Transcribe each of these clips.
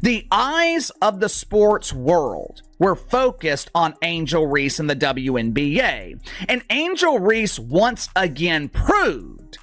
The eyes of the sports world were focused on Angel Reese in the WNBA, and Angel Reese once again proved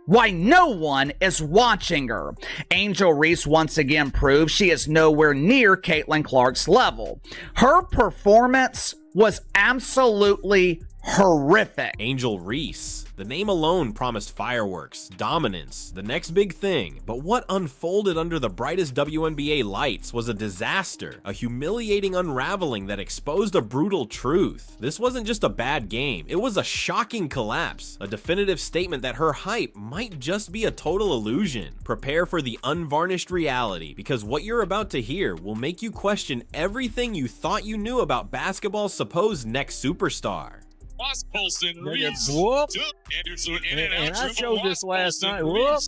why no one is watching her. Angel Reese once again proved she is nowhere near Caitlin Clark's level. Her performance was absolutely horrific. Angel Reese. The name alone promised fireworks, dominance, the next big thing, but what unfolded under the brightest WNBA lights was a disaster, a humiliating unraveling that exposed a brutal truth. This wasn't just a bad game, it was a shocking collapse, a definitive statement that her hype might just be a total illusion. Prepare for the unvarnished reality, because what you're about to hear will make you question everything you thought you knew about basketball's supposed next superstar. Reese. Whoop. And I showed this last night. Whoop.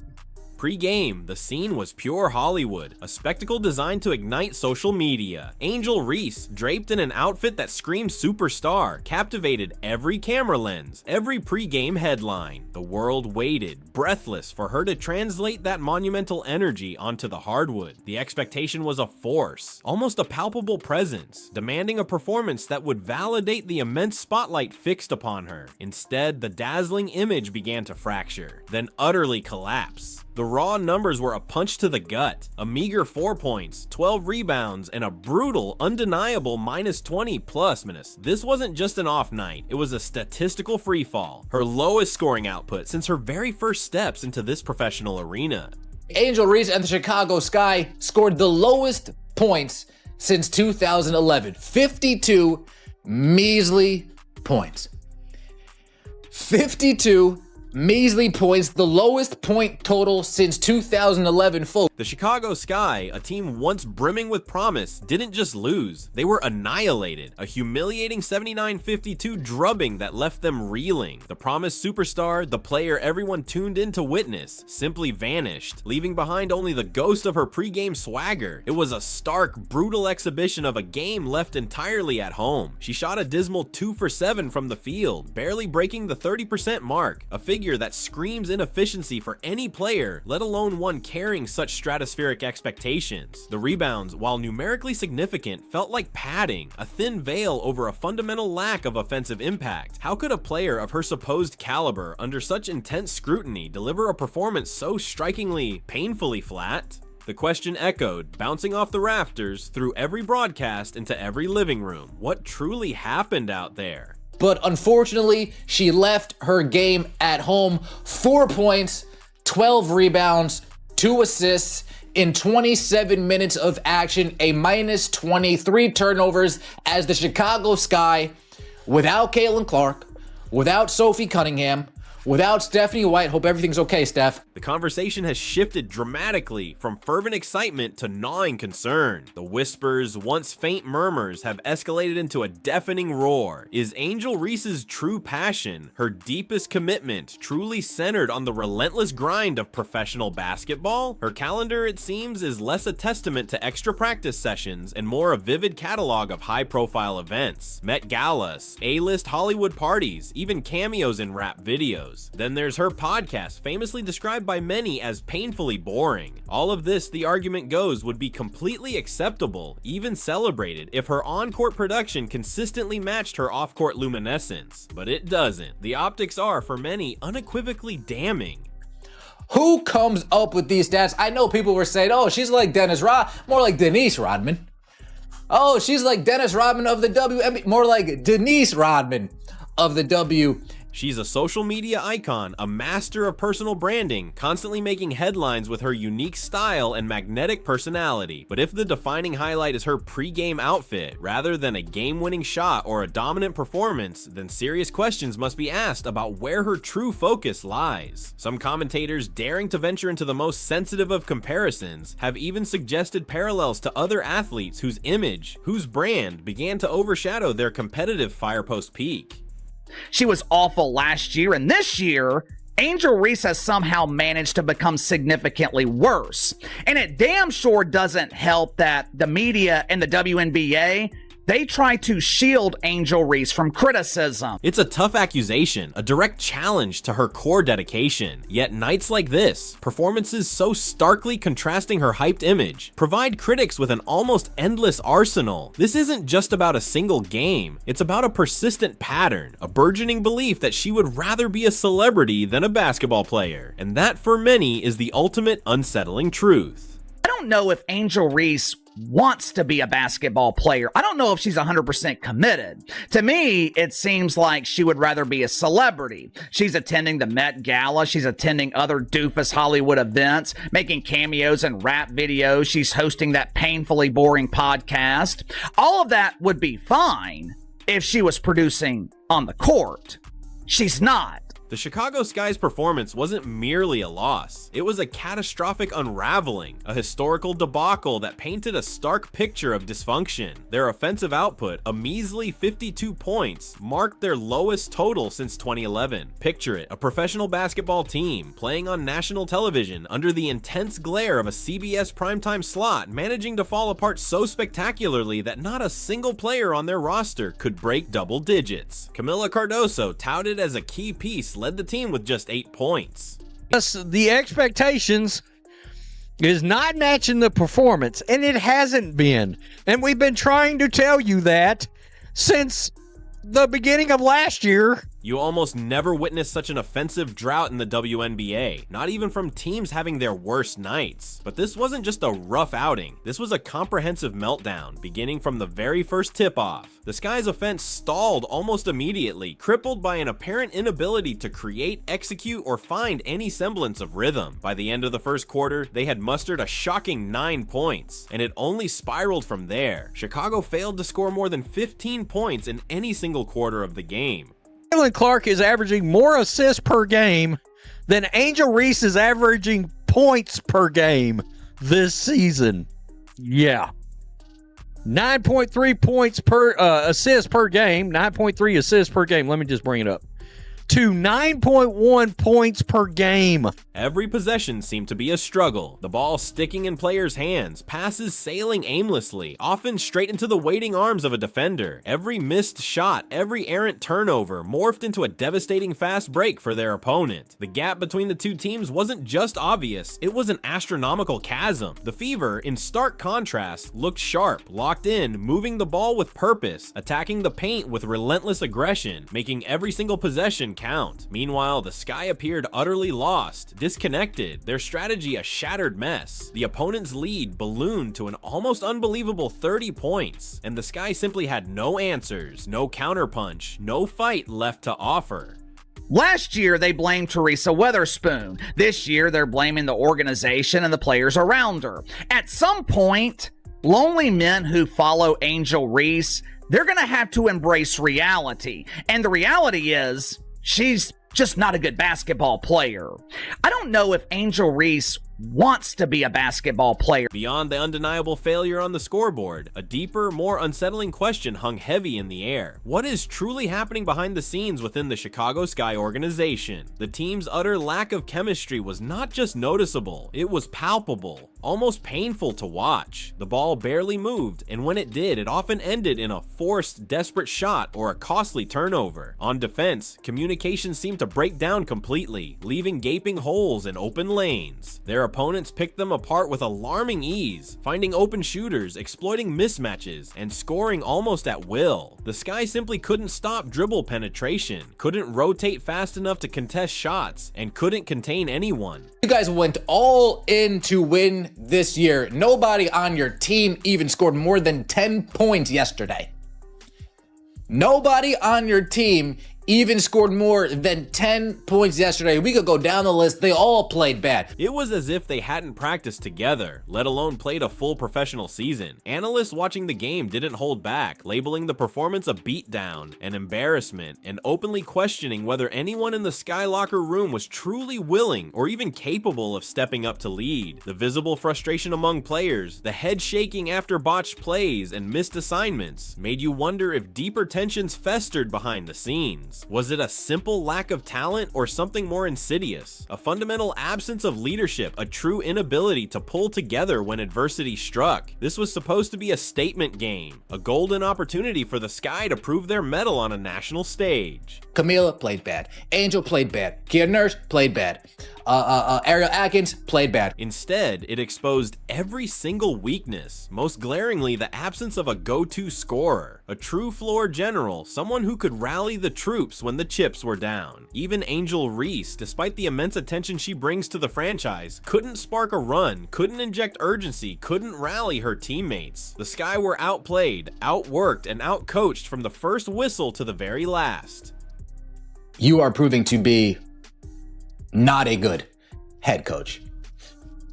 Pre-game, the scene was pure Hollywood, a spectacle designed to ignite social media. Angel Reese, draped in an outfit that screamed superstar, captivated every camera lens, every pre-game headline. The world waited, breathless, for her to translate that monumental energy onto the hardwood. The expectation was a force, almost a palpable presence, demanding a performance that would validate the immense spotlight fixed upon her. Instead, the dazzling image began to fracture, then utterly collapse. The raw numbers were a punch to the gut, a meager 4 points, 12 rebounds, and a brutal, undeniable minus 20 plus minutes. This wasn't just an off night, it was a statistical freefall, her lowest scoring output since her very first steps into this professional arena. Angel Reese and the Chicago Sky scored the lowest points since 2011, 52 measly points. 52 measly points, the lowest point total since 2011, folks. The Chicago Sky, a team once brimming with promise, didn't just lose, they were annihilated. A humiliating 79-52 drubbing that left them reeling. The promised superstar, the player everyone tuned in to witness, simply vanished, leaving behind only the ghost of her pre-game swagger. It was a stark, brutal exhibition of a game left entirely at home. She shot a dismal 2 for 7 from the field, barely breaking the 30% mark, a figure that screams inefficiency for any player, let alone one carrying such stratospheric expectations. The rebounds, while numerically significant, felt like padding, a thin veil over a fundamental lack of offensive impact. How could a player of her supposed caliber, under such intense scrutiny, deliver a performance so strikingly, painfully flat? The question echoed, bouncing off the rafters, through every broadcast into every living room. What truly happened out there? But unfortunately, she left her game at home. 4 points, 12 rebounds, 2 assists in 27 minutes of action, a minus 23 turnovers as the Chicago Sky, without Caitlin Clark, without Sophie Cunningham, without Stephanie White. Hope everything's okay, Steph. The conversation has shifted dramatically from fervent excitement to gnawing concern. The whispers, once faint murmurs, have escalated into a deafening roar. Is Angel Reese's true passion, her deepest commitment, truly centered on the relentless grind of professional basketball? Her calendar, it seems, is less a testament to extra practice sessions and more a vivid catalog of high-profile events. Met Galas, A-list Hollywood parties, even cameos in rap videos. Then there's her podcast, famously described by many as painfully boring. All of this, the argument goes, would be completely acceptable, even celebrated, if her on-court production consistently matched her off-court luminescence. But it doesn't. The optics are, for many, unequivocally damning. Who comes up with these stats? I know people were saying, oh, she's like more like Denise Rodman. Oh, she's like Dennis Rodman of the WNBA, more like Denise Rodman of the W. She's a social media icon, a master of personal branding, constantly making headlines with her unique style and magnetic personality. But if the defining highlight is her pre-game outfit, rather than a game-winning shot or a dominant performance, then serious questions must be asked about where her true focus lies. Some commentators, daring to venture into the most sensitive of comparisons, have even suggested parallels to other athletes whose image, whose brand, began to overshadow their competitive firepost peak. She was awful last year, and this year, Angel Reese has somehow managed to become significantly worse. And it damn sure doesn't help that the media and the WNBA They try to shield Angel Reese from criticism. It's a tough accusation, a direct challenge to her core dedication. Yet nights like this, performances so starkly contrasting her hyped image, provide critics with an almost endless arsenal. This isn't just about a single game, it's about a persistent pattern, a burgeoning belief that she would rather be a celebrity than a basketball player. And that, for many, is the ultimate unsettling truth. I don't know if Angel Reese wants to be a basketball player. I don't know if she's 100% committed. To me, it seems like she would rather be a celebrity. She's attending the Met Gala. She's attending other doofus Hollywood events, making cameos and rap videos. She's hosting that painfully boring podcast. All of that would be fine if she was producing on the court. She's not. The Chicago Sky's performance wasn't merely a loss. It was a catastrophic unraveling, a historical debacle that painted a stark picture of dysfunction. Their offensive output, a measly 52 points, marked their lowest total since 2011. Picture it, a professional basketball team playing on national television under the intense glare of a CBS primetime slot, managing to fall apart so spectacularly that not a single player on their roster could break double digits. Camila Cardoso, touted as a key piece, led the team with just 8 points. The expectations is not matching the performance, and it hasn't been. And we've been trying to tell you that since the beginning of last year. You almost never witness such an offensive drought in the WNBA, not even from teams having their worst nights. But this wasn't just a rough outing, this was a comprehensive meltdown, beginning from the very first tip-off. The Sky's offense stalled almost immediately, crippled by an apparent inability to create, execute, or find any semblance of rhythm. By the end of the first quarter, they had mustered a shocking 9 points, and it only spiraled from there. Chicago failed to score more than 15 points in any single quarter of the game. Caitlin Clark is averaging more assists per game than Angel Reese is averaging points per game this season. Yeah. 9.3 points per assist per game, 9.3 assists per game. Let me just bring it up to 9.1 points per game. Every possession seemed to be a struggle, the ball sticking in players' hands, passes sailing aimlessly, often straight into the waiting arms of a defender. Every missed shot, every errant turnover morphed into a devastating fast break for their opponent. The gap between the two teams wasn't just obvious, it was an astronomical chasm. The Fever, in stark contrast, looked sharp, locked in, moving the ball with purpose, attacking the paint with relentless aggression, making every single possession count. Meanwhile, the Sky appeared utterly lost, disconnected, their strategy a shattered mess. The opponent's lead ballooned to an almost unbelievable 30 points, and the Sky simply had no answers, no counterpunch, no fight left to offer. Last year, they blamed Teresa Weatherspoon. This year, they're blaming the organization and the players around her. At some point, lonely men who follow Angel Reese, they're going to have to embrace reality. And the reality is, she's just not a good basketball player. I don't know if Angel Reese wants to be a basketball player. Beyond the undeniable failure on the scoreboard, a deeper, more unsettling question hung heavy in the air. What is truly happening behind the scenes within the Chicago Sky organization? The team's utter lack of chemistry was not just noticeable, it was palpable, almost painful to watch. The ball barely moved, and when it did, it often ended in a forced, desperate shot or a costly turnover. On defense, communication seemed to break down completely, leaving gaping holes and open lanes. Their opponents picked them apart with alarming ease, finding open shooters, exploiting mismatches, and scoring almost at will. The Sky simply couldn't stop dribble penetration, couldn't rotate fast enough to contest shots, and couldn't contain anyone. You guys went all in to win this year. Nobody on your team even scored more than 10 points yesterday. Nobody on your team even scored more than 10 points yesterday. We could go down the list. They all played bad. It was as if they hadn't practiced together, let alone played a full professional season. Analysts watching the game didn't hold back, labeling the performance a beatdown, an embarrassment, and openly questioning whether anyone in the Sky locker room was truly willing or even capable of stepping up to lead. The visible frustration among players, the head shaking after botched plays and missed assignments, made you wonder if deeper tensions festered behind the scenes. fans. Was it a simple lack of talent or something more insidious? A fundamental absence of leadership, a true inability to pull together when adversity struck. This was supposed to be a statement game, a golden opportunity for the Sky to prove their mettle on a national stage. Camila played bad. Angel played bad. Kia Nurse played bad. Ariel Atkins played bad. Instead, it exposed every single weakness, most glaringly the absence of a go-to scorer, a true floor general, someone who could rally the troops when the chips were down. Even Angel Reese, despite the immense attention she brings to the franchise, couldn't spark a run, couldn't inject urgency, couldn't rally her teammates. The Sky were outplayed, outworked, and outcoached from the first whistle to the very last. You are proving to be not a good head coach,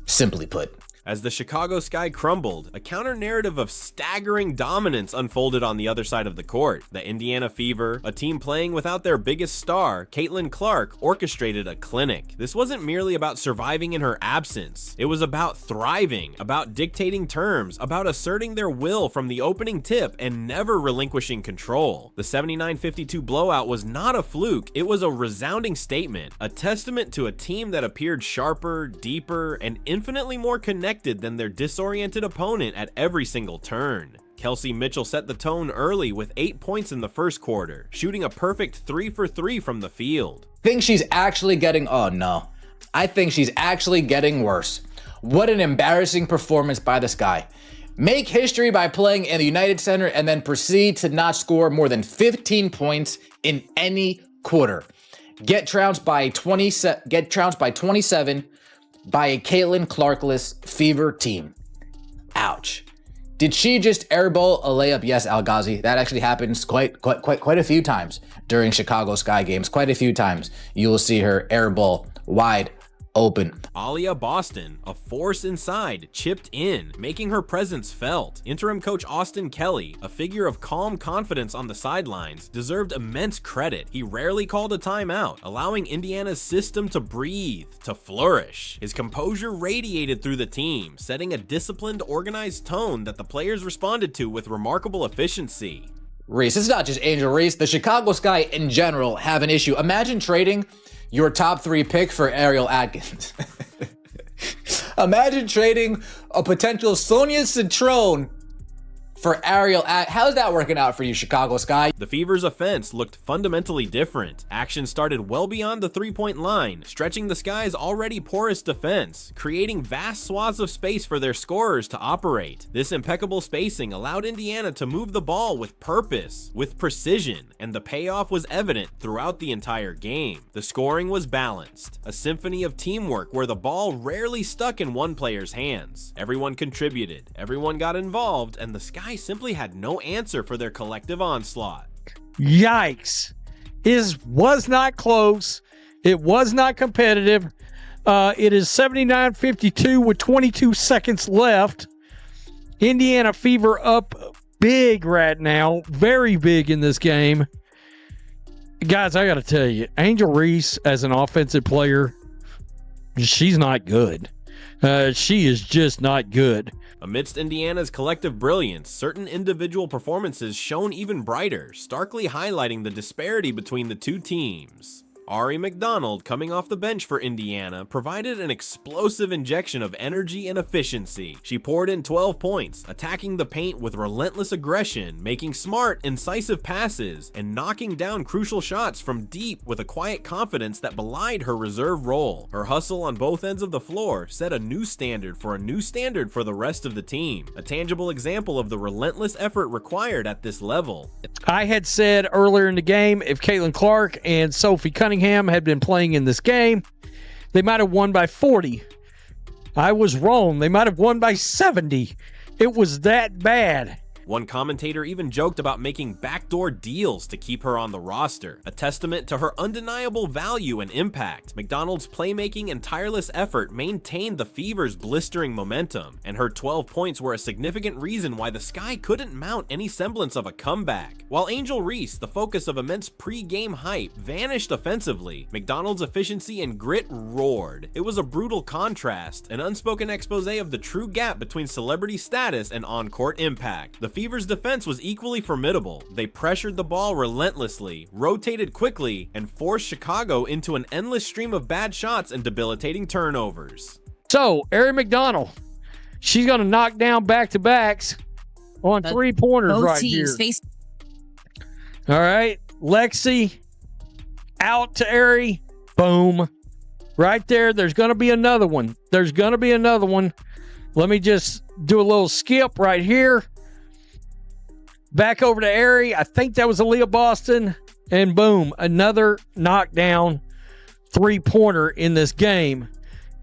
simply put. As the Chicago Sky crumbled, a counter-narrative of staggering dominance unfolded on the other side of the court. The Indiana Fever, a team playing without their biggest star, Caitlin Clark, orchestrated a clinic. This wasn't merely about surviving in her absence. It was about thriving, about dictating terms, about asserting their will from the opening tip and never relinquishing control. The 79-52 blowout was not a fluke, it was a resounding statement, a testament to a team that appeared sharper, deeper, and infinitely more connected than their disoriented opponent at every single turn. Kelsey Mitchell set the tone early with 8 points in the first quarter, shooting a perfect 3 for 3 from the field. Think she's actually getting, oh no, I think she's actually getting worse. What an embarrassing performance by the Sky. Make history by playing in the United Center and then proceed to not score more than 15 points in any quarter. Get trounced by 27 by a Caitlin Clarkless Fever team. Ouch. Did she just airball a layup? Yes, Al-Ghazi. That actually happens quite a few times during Chicago Sky games. Quite a few times you will see her airball wide open. Alia Boston, a force inside, chipped in, making her presence felt. Interim coach Austin Kelly, a figure of calm confidence on the sidelines, deserved immense credit. He rarely called a timeout, allowing Indiana's system to breathe, to flourish. His composure radiated through the team, setting a disciplined, organized tone that the players responded to with remarkable efficiency. Reese, it's not just Angel Reese. The Chicago Sky in general have an issue. Imagine trading your top 3 pick for Ariel Atkins. Imagine trading a potential Sonia Citron for Ariel Atkins. How's that working out for you, Chicago Sky? The Fever's offense looked fundamentally different. Action started well beyond the three-point line, stretching the Sky's already porous defense, creating vast swaths of space for their scorers to operate. This impeccable spacing allowed Indiana to move the ball with purpose, with precision, and the payoff was evident throughout the entire game. The scoring was balanced, a symphony of teamwork where the ball rarely stuck in one player's hands. Everyone contributed, everyone got involved, and the Sky simply had no answer for their collective onslaught. Yikes. It was not close. It was not competitive. It is 79-52 with 22 seconds left. Indiana Fever up big right now. Very big in this game. Guys, I got to tell you, Angel Reese as an offensive player, she's not good. She is just not good. Amidst Indiana's collective brilliance, certain individual performances shone even brighter, starkly highlighting the disparity between the two teams. Ari McDonald, coming off the bench for Indiana, provided an explosive injection of energy and efficiency. She poured in 12 points, attacking the paint with relentless aggression, making smart, incisive passes, and knocking down crucial shots from deep with a quiet confidence that belied her reserve role. Her hustle on both ends of the floor set a new standard for the rest of the team, a tangible example of the relentless effort required at this level. I had said earlier in the game, if Caitlin Clark and Sophie Cunningham had been playing in this game, they might have won by 40. I was wrong. They might have won by 70. It was that bad. One commentator even joked about making backdoor deals to keep her on the roster, a testament to her undeniable value and impact. McDonald's playmaking and tireless effort maintained the Fever's blistering momentum, and her 12 points were a significant reason why the Sky couldn't mount any semblance of a comeback. While Angel Reese, the focus of immense pre-game hype, vanished offensively, McDonald's efficiency and grit roared. It was a brutal contrast, an unspoken expose of the true gap between celebrity status and on-court impact. The Fever's defense was equally formidable. They pressured the ball relentlessly, rotated quickly, and forced Chicago into an endless stream of bad shots and debilitating turnovers. So, Ari McDonald, she's going to knock down back-to-backs on three-pointers right here. All right, Lexi, out to Ari, boom. Right there, there's going to be another one. Let me just do a little skip right here. Back over to Ari. I think that was Aaliyah Boston. And boom, another knockdown three-pointer in this game.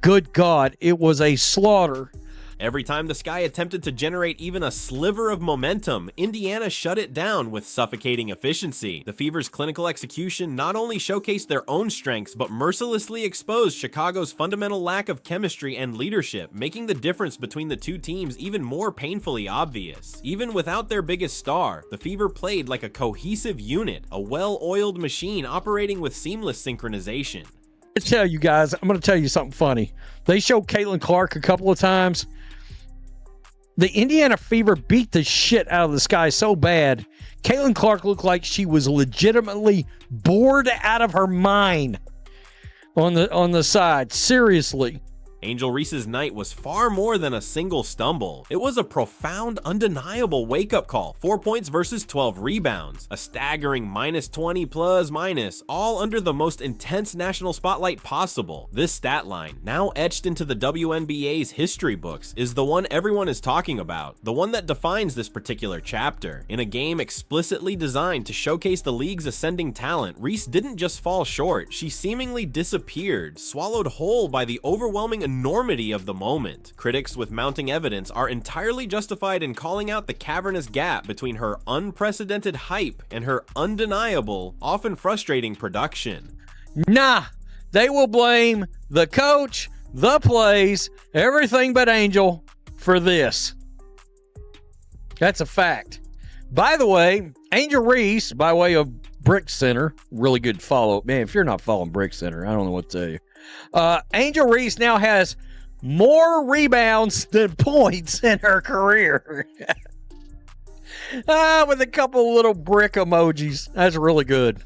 Good God, it was a slaughter. Every time the Sky attempted to generate even a sliver of momentum, Indiana shut it down with suffocating efficiency. The Fever's clinical execution not only showcased their own strengths, but mercilessly exposed Chicago's fundamental lack of chemistry and leadership, making the difference between the two teams even more painfully obvious. Even without their biggest star, the Fever played like a cohesive unit, a well-oiled machine operating with seamless synchronization. I tell you guys, I'm going to tell you something funny. They showed Caitlin Clark a couple of times. The Indiana Fever beat the shit out of the Sky so bad, Caitlin Clark looked like she was legitimately bored out of her mind on the side. Seriously. Angel Reese's night was far more than a single stumble. It was a profound, undeniable wake-up call. 4 points versus 12 rebounds. A staggering -20 plus minus, all under the most intense national spotlight possible. This stat line, now etched into the WNBA's history books, is the one everyone is talking about. The one that defines this particular chapter. In a game explicitly designed to showcase the league's ascending talent, Reese didn't just fall short. She seemingly disappeared, swallowed whole by the overwhelming enormity of the moment. Critics with mounting evidence are entirely justified in calling out the cavernous gap between her unprecedented hype and her undeniable, often frustrating production. Nah, they will blame the coach, the plays, everything but Angel for this. That's a fact. By the way, Angel Reese, by way of Brick Center, really good follow. Man, if you're not following Brick Center, I don't know what to tell you. Angel Reese now has more rebounds than points in her career. With a couple little brick emojis. That's really good.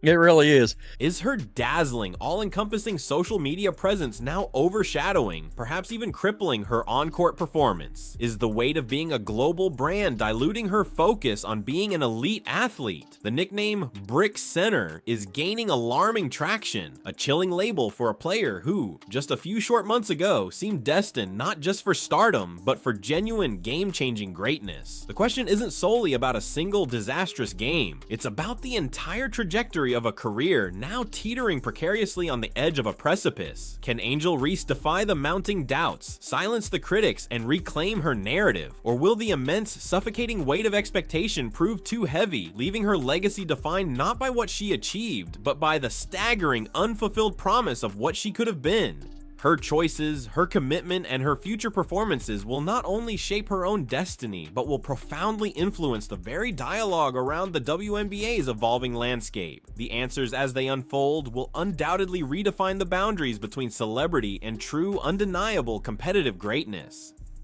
It really is. Is her dazzling, all-encompassing social media presence now overshadowing, perhaps even crippling her on-court performance? Is the weight of being a global brand diluting her focus on being an elite athlete? The nickname Brick Center is gaining alarming traction, a chilling label for a player who, just a few short months ago, seemed destined not just for stardom, but for genuine game-changing greatness. The question isn't solely about a single disastrous game. It's about the entire trajectory of a career now teetering precariously on the edge of a precipice. Can Angel Reese defy the mounting doubts, silence the critics, and reclaim her narrative? Or will the immense, suffocating weight of expectation prove too heavy, leaving her legacy defined not by what she achieved, but by the staggering, unfulfilled promise of what she could have been? Her choices, her commitment, and her future performances will not only shape her own destiny, but will profoundly influence the very dialogue around the WNBA's evolving landscape. The answers as they unfold will undoubtedly redefine the boundaries between celebrity and true, undeniable competitive greatness.